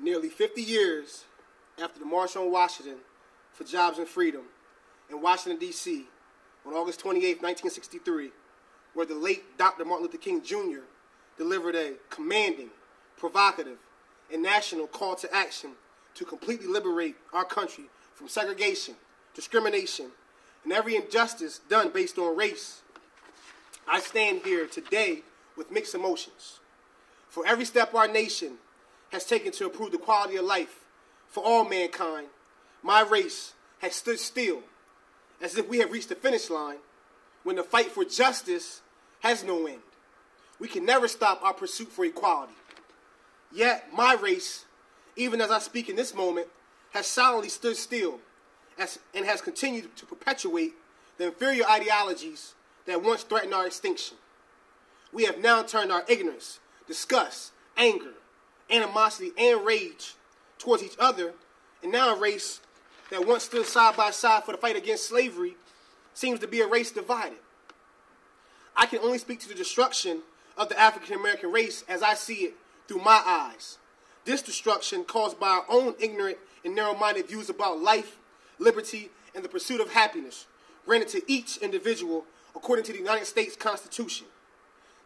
Nearly 50 years after the March on Washington for Jobs and Freedom in Washington, D.C., on August 28, 1963, where the late Dr. Martin Luther King Jr. delivered a commanding, provocative, and national call to action to completely liberate our country from segregation, discrimination, and every injustice done based on race, I stand here today with mixed emotions. For every step our nation has taken to improve the quality of life for all mankind, my race has stood still, as if we have reached the finish line when the fight for justice has no end. We can never stop our pursuit for equality. Yet my race, even as I speak in this moment, has silently stood still and has continued to perpetuate the inferior ideologies that once threatened our extinction. We have now turned our ignorance, disgust, anger, animosity, and rage towards each other, and now a race that once stood side by side for the fight against slavery seems to be a race divided. I can only speak to the destruction of the African American race as I see it through my eyes. This destruction caused by our own ignorant and narrow-minded views about life, liberty, and the pursuit of happiness, granted to each individual according to the United States Constitution.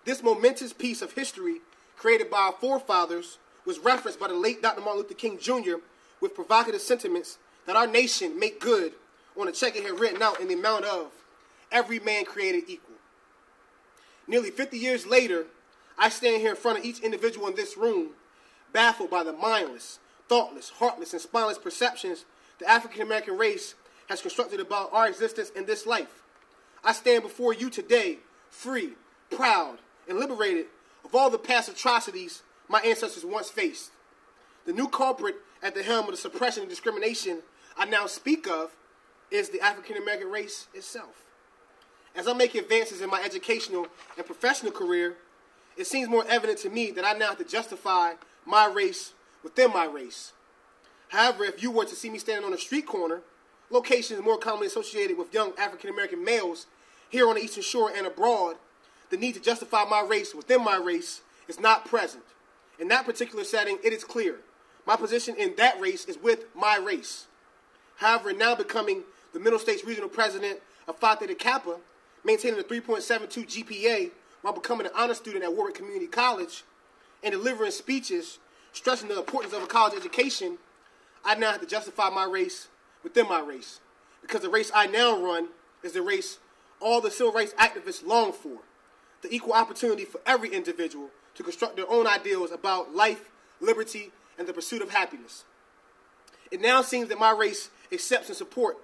This momentous piece of history created by our forefathers was referenced by the late Dr. Martin Luther King Jr. with provocative sentiments that our nation make good on a check it had written out in the amount of every man created equal. Nearly 50 years later, I stand here in front of each individual in this room, baffled by the mindless, thoughtless, heartless, and spineless perceptions the African American race has constructed about our existence in this life. I stand before you today, free, proud, and liberated of all the past atrocities my ancestors once faced. The new culprit at the helm of the suppression and discrimination I now speak of is the African American race itself. As I make advances in my educational and professional career, it seems more evident to me that I now have to justify my race within my race. However, if you were to see me standing on a street corner, locations more commonly associated with young African American males here on the Eastern Shore and abroad, the need to justify my race within my race is not present. In that particular setting, it is clear. My position in that race is with my race. However, now becoming the Middle States Regional President of Phi Theta Kappa, maintaining a 3.72 GPA while becoming an honor student at Warwick Community College, and delivering speeches stressing the importance of a college education, I now have to justify my race within my race. Because the race I now run is the race all the civil rights activists long for, the equal opportunity for every individual to construct their own ideals about life, liberty, and the pursuit of happiness. It now seems that my race accepts and supports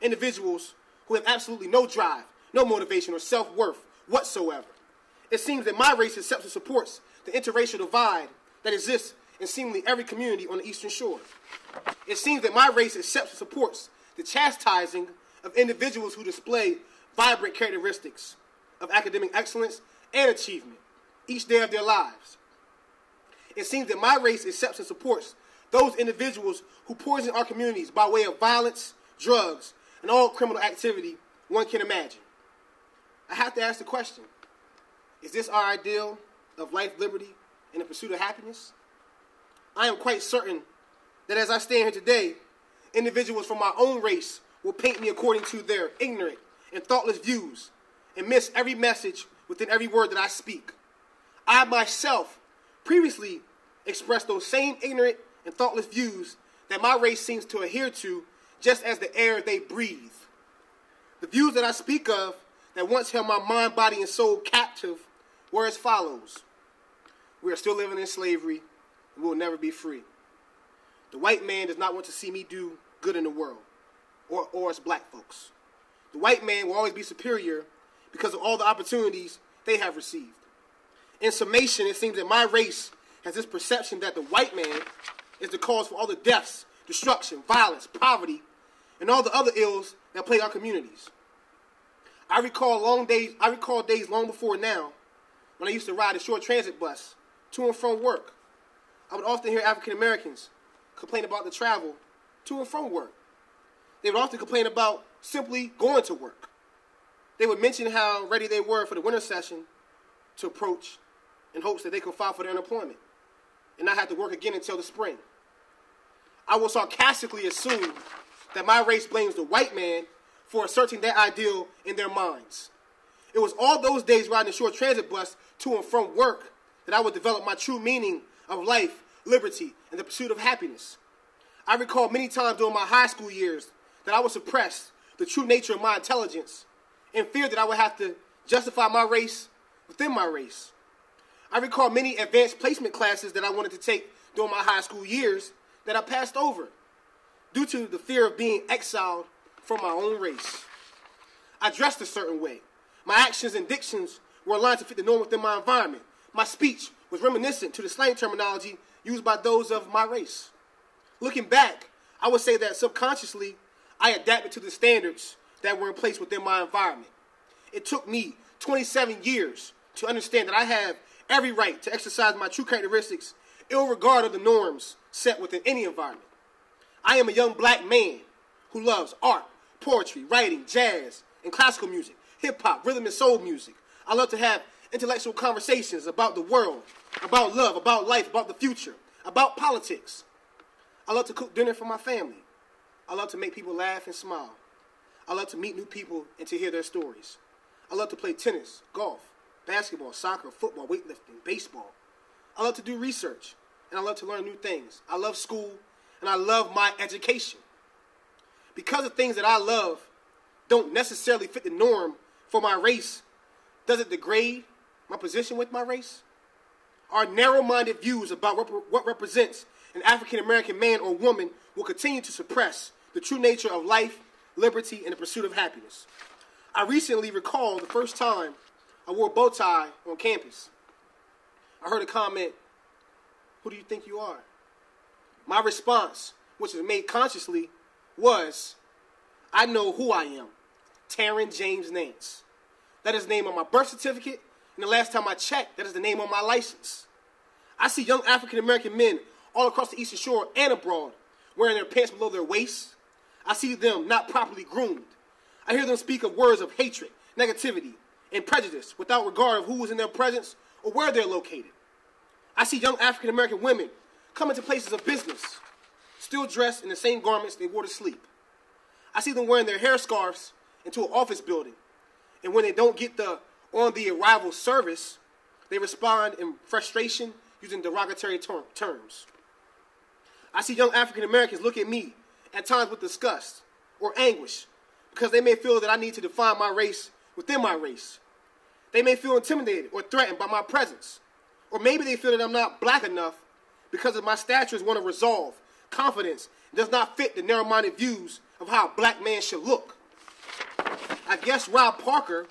individuals who have absolutely no drive, no motivation, or self-worth whatsoever. It seems that my race accepts and supports the interracial divide that exists in seemingly every community on the Eastern Shore. It seems that my race accepts and supports the chastising of individuals who display vibrant characteristics of academic excellence and achievement each day of their lives. It seems that my race accepts and supports those individuals who poison our communities by way of violence, drugs, and all criminal activity one can imagine. I have to ask the question, is this our ideal of life, liberty, and the pursuit of happiness? I am quite certain that as I stand here today, individuals from my own race will paint me according to their ignorant and thoughtless views and miss every message within every word that I speak. I myself previously expressed those same ignorant and thoughtless views that my race seems to adhere to just as the air they breathe. The views that I speak of that once held my mind, body, and soul captive were as follows. We are still living in slavery, and we will never be free. The white man does not want to see me do good in the world, or us black folks. The white man will always be superior because of all the opportunities they have received. In summation, it seems that my race has this perception that the white man is the cause for all the deaths, destruction, violence, poverty, and all the other ills that plague our communities. I recall days long before now when I used to ride a short transit bus to and from work. I would often hear African Americans complain about the travel to and from work. They would often complain about simply going to work. They would mention how ready they were for the winter session to approach in hopes that they could file for their unemployment and not have to work again until the spring. I will sarcastically assume that my race blames the white man for asserting that ideal in their minds. It was all those days riding the short transit bus to and from work that I would develop my true meaning of life, liberty, and the pursuit of happiness. I recall many times during my high school years that I would suppress the true nature of my intelligence in fear that I would have to justify my race within my race. I recall many advanced placement classes that I wanted to take during my high school years that I passed over due to the fear of being exiled from my own race. I dressed a certain way. My actions and dictions were aligned to fit the norm within my environment. My speech was reminiscent to the slang terminology used by those of my race. Looking back, I would say that subconsciously, I adapted to the standards that were in place within my environment. It took me 27 years to understand that I have every right to exercise my true characteristics irregardless of the norms set within any environment. I am a young black man who loves art, poetry, writing, jazz, and classical music, hip-hop, rhythm and soul music. I love to have intellectual conversations about the world, about love, about life, about the future, about politics. I love to cook dinner for my family. I love to make people laugh and smile. I love to meet new people and to hear their stories. I love to play tennis, golf, basketball, soccer, football, weightlifting, baseball. I love to do research, and I love to learn new things. I love school, and I love my education. Because the things that I love don't necessarily fit the norm for my race, does it degrade my position with my race? Our narrow-minded views about what represents an African-American man or woman will continue to suppress the true nature of life, liberty, and the pursuit of happiness. I recently recalled the first time I wore a bow tie on campus. I heard a comment, "Who do you think you are?" My response, which was made consciously, was, "I know who I am, Taren James Nance. That is the name on my birth certificate, and the last time I checked, that is the name on my license." I see young African-American men all across the Eastern Shore and abroad wearing their pants below their waists. I see them not properly groomed. I hear them speak of words of hatred, negativity, and prejudice without regard of who is in their presence or where they're located. I see young African-American women come into places of business, still dressed in the same garments they wore to sleep. I see them wearing their hair scarves into an office building, and when they don't get the on-the-arrival service, they respond in frustration using derogatory terms. I see young African Americans look at me at times with disgust or anguish because they may feel that I need to define my race within my race. They may feel intimidated or threatened by my presence. Or maybe they feel that I'm not black enough because of my stature is one of resolve, confidence, and does not fit the narrow-minded views of how a black man should look. I guess Rob Parker,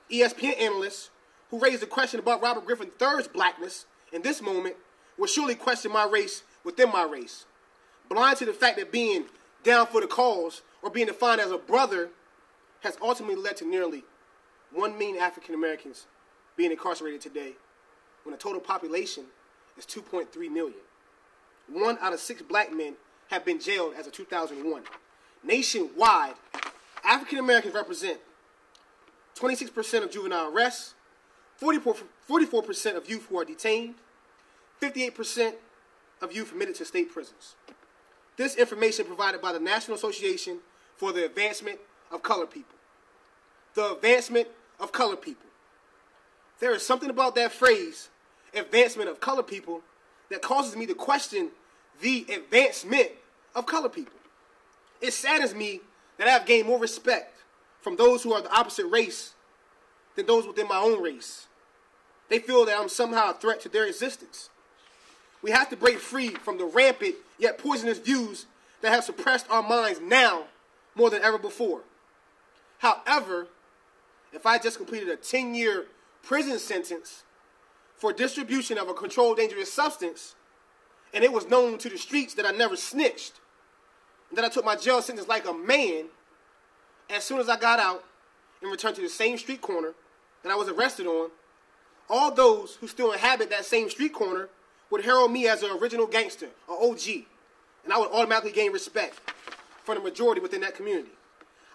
ESPN analyst, who raised the question about Robert Griffin III's blackness in this moment, will surely question my race within my race. Blind to the fact that being down for the cause or being defined as a brother has ultimately led to nearly 1 million African Americans being incarcerated today when the total population is 2.3 million. 1 out of 6 black men have been jailed as of 2001. Nationwide, African Americans represent 26% of juvenile arrests, 44% of youth who are detained, 58% of youth admitted to state prisons. This information provided by the National Association for the Advancement of Colored People. The advancement of colored people. There is something about that phrase, advancement of colored people, that causes me to question the advancement of colored people. It saddens me that I have gained more respect from those who are the opposite race than those within my own race. They feel that I'm somehow a threat to their existence. We have to break free from the rampant yet poisonous views that have suppressed our minds now more than ever before. However, if I just completed a 10-year prison sentence for distribution of a controlled dangerous substance, and it was known to the streets that I never snitched, and that I took my jail sentence like a man, as soon as I got out and returned to the same street corner that I was arrested on, all those who still inhabit that same street corner would herald me as an original gangster, an OG, and I would automatically gain respect from the majority within that community.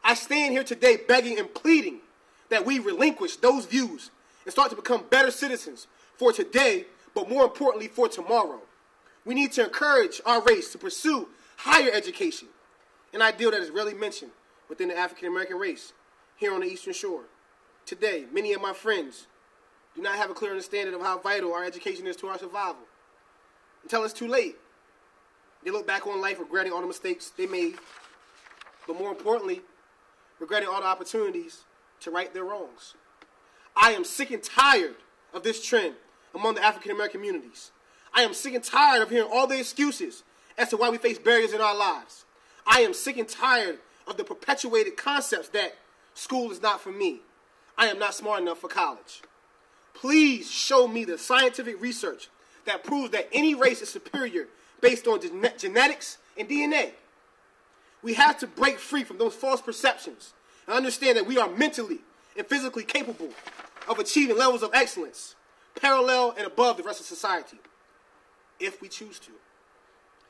I stand here today begging and pleading that we relinquish those views and start to become better citizens for today, but more importantly for tomorrow. We need to encourage our race to pursue higher education, an ideal that is rarely mentioned within the African American race here on the Eastern Shore. Today, many of my friends do not have a clear understanding of how vital our education is to our survival. Until it's too late, they look back on life regretting all the mistakes they made, but more importantly, regretting all the opportunities to right their wrongs. I am sick and tired of this trend among the African American communities. I am sick and tired of hearing all the excuses as to why we face barriers in our lives. I am sick and tired of the perpetuated concepts that school is not for me. I am not smart enough for college. Please show me the scientific research that proves that any race is superior based on genetics and DNA. We have to break free from those false perceptions and understand that we are mentally and physically capable of achieving levels of excellence, parallel and above the rest of society, if we choose to.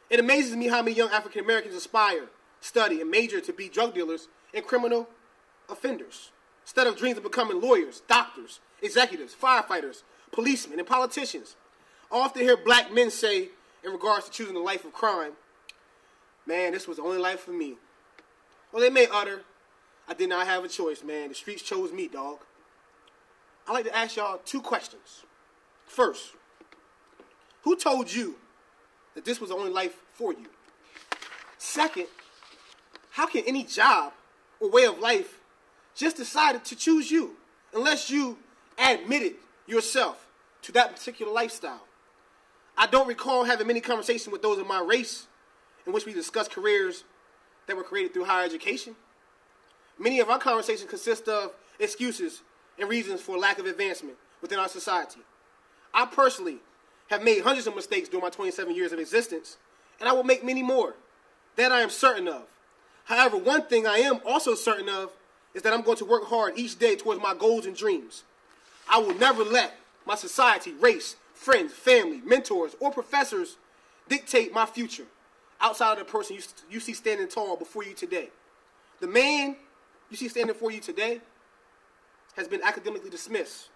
It amazes me how many young African Americans aspire, study, and major to be drug dealers and criminal offenders, instead of dreams of becoming lawyers, doctors, executives, firefighters, policemen, and politicians. I often hear black men say, in regards to choosing the life of crime, man, this was the only life for me. Well, they may utter, I did not have a choice, man. The streets chose me, dog. I'd like to ask y'all two questions. First, who told you that this was the only life for you? Second, how can any job or way of life just decide to choose you unless you admitted yourself to that particular lifestyle? I don't recall having many conversations with those of my race in which we discussed careers that were created through higher education. Many of our conversations consist of excuses and reasons for lack of advancement within our society. I personally have made hundreds of mistakes during my 27 years of existence, and I will make many more. That I am certain of. However, one thing I am also certain of is that I'm going to work hard each day towards my goals and dreams. I will never let my society, race, friends, family, mentors, or professors dictate my future outside of the person you see standing tall before you today. The man you see standing before you today has been academically dismissed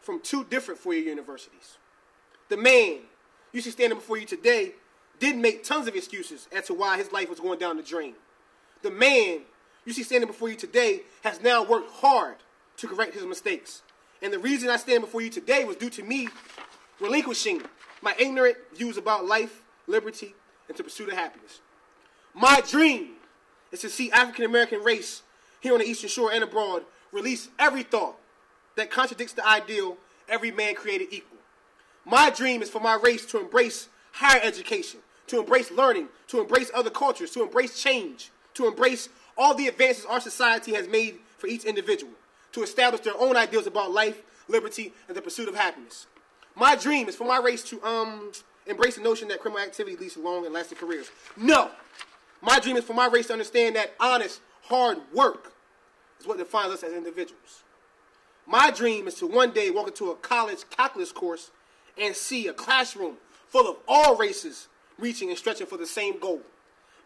from 2 different four-year universities. The man you see standing before you today did make tons of excuses as to why his life was going down the drain. The man you see standing before you today has now worked hard to correct his mistakes. And the reason I stand before you today was due to me relinquishing my ignorant views about life, liberty, and to pursue the happiness. My dream is to see African American race here on the Eastern Shore and abroad release every thought that contradicts the ideal every man created equal. My dream is for my race to embrace higher education, to embrace learning, to embrace other cultures, to embrace change, to embrace all the advances our society has made for each individual, to establish their own ideals about life, liberty, and the pursuit of happiness. My dream is for my race to embrace the notion that criminal activity leads to long and lasting careers. No! My dream is for my race to understand that honest, hard work is what defines us as individuals. My dream is to one day walk into a college calculus course and see a classroom full of all races reaching and stretching for the same goal.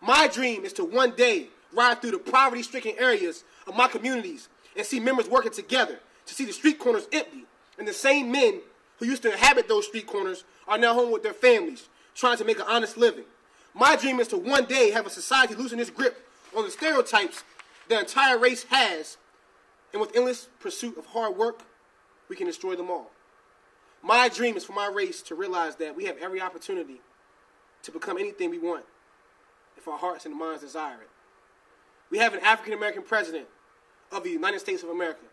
My dream is to one day ride through the poverty-stricken areas of my communities and see members working together to see the street corners empty, and the same men who used to inhabit those street corners are now home with their families, trying to make an honest living. My dream is to one day have a society loosen its grip on the stereotypes the entire race has, and with endless pursuit of hard work, we can destroy them all. My dream is for my race to realize that we have every opportunity to become anything we want if our hearts and minds desire it. We have an African American president of the United States of America,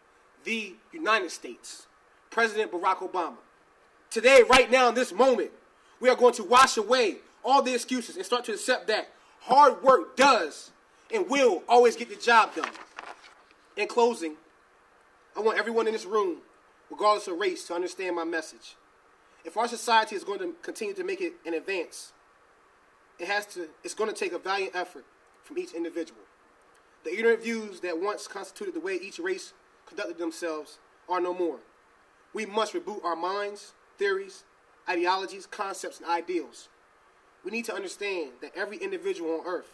the United States, President Barack Obama. Today, right now, in this moment, we are going to wash away all the excuses and start to accept that hard work does and will always get the job done. In closing, I want everyone in this room, regardless of race, to understand my message. If our society is going to continue to make it an advance, it's going to take a valiant effort from each individual. The ignorant views that once constituted the way each race conducted themselves are no more. We must reboot our minds, theories, ideologies, concepts, and ideals. We need to understand that every individual on earth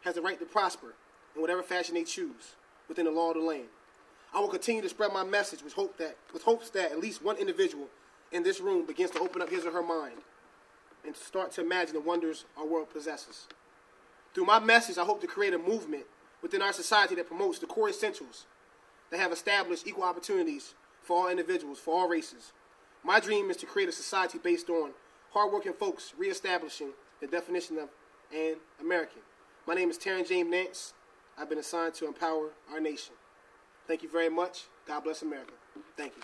has the right to prosper in whatever fashion they choose within the law of the land. I will continue to spread my message with hopes that at least one individual in this room begins to open up his or her mind and start to imagine the wonders our world possesses. Through my message, I hope to create a movement within our society that promotes the core essentials that have established equal opportunities for all individuals, for all races. My dream is to create a society based on hardworking folks reestablishing the definition of an American. My name is Taren Nance. I've been assigned to empower our nation. Thank you very much. God bless America. Thank you.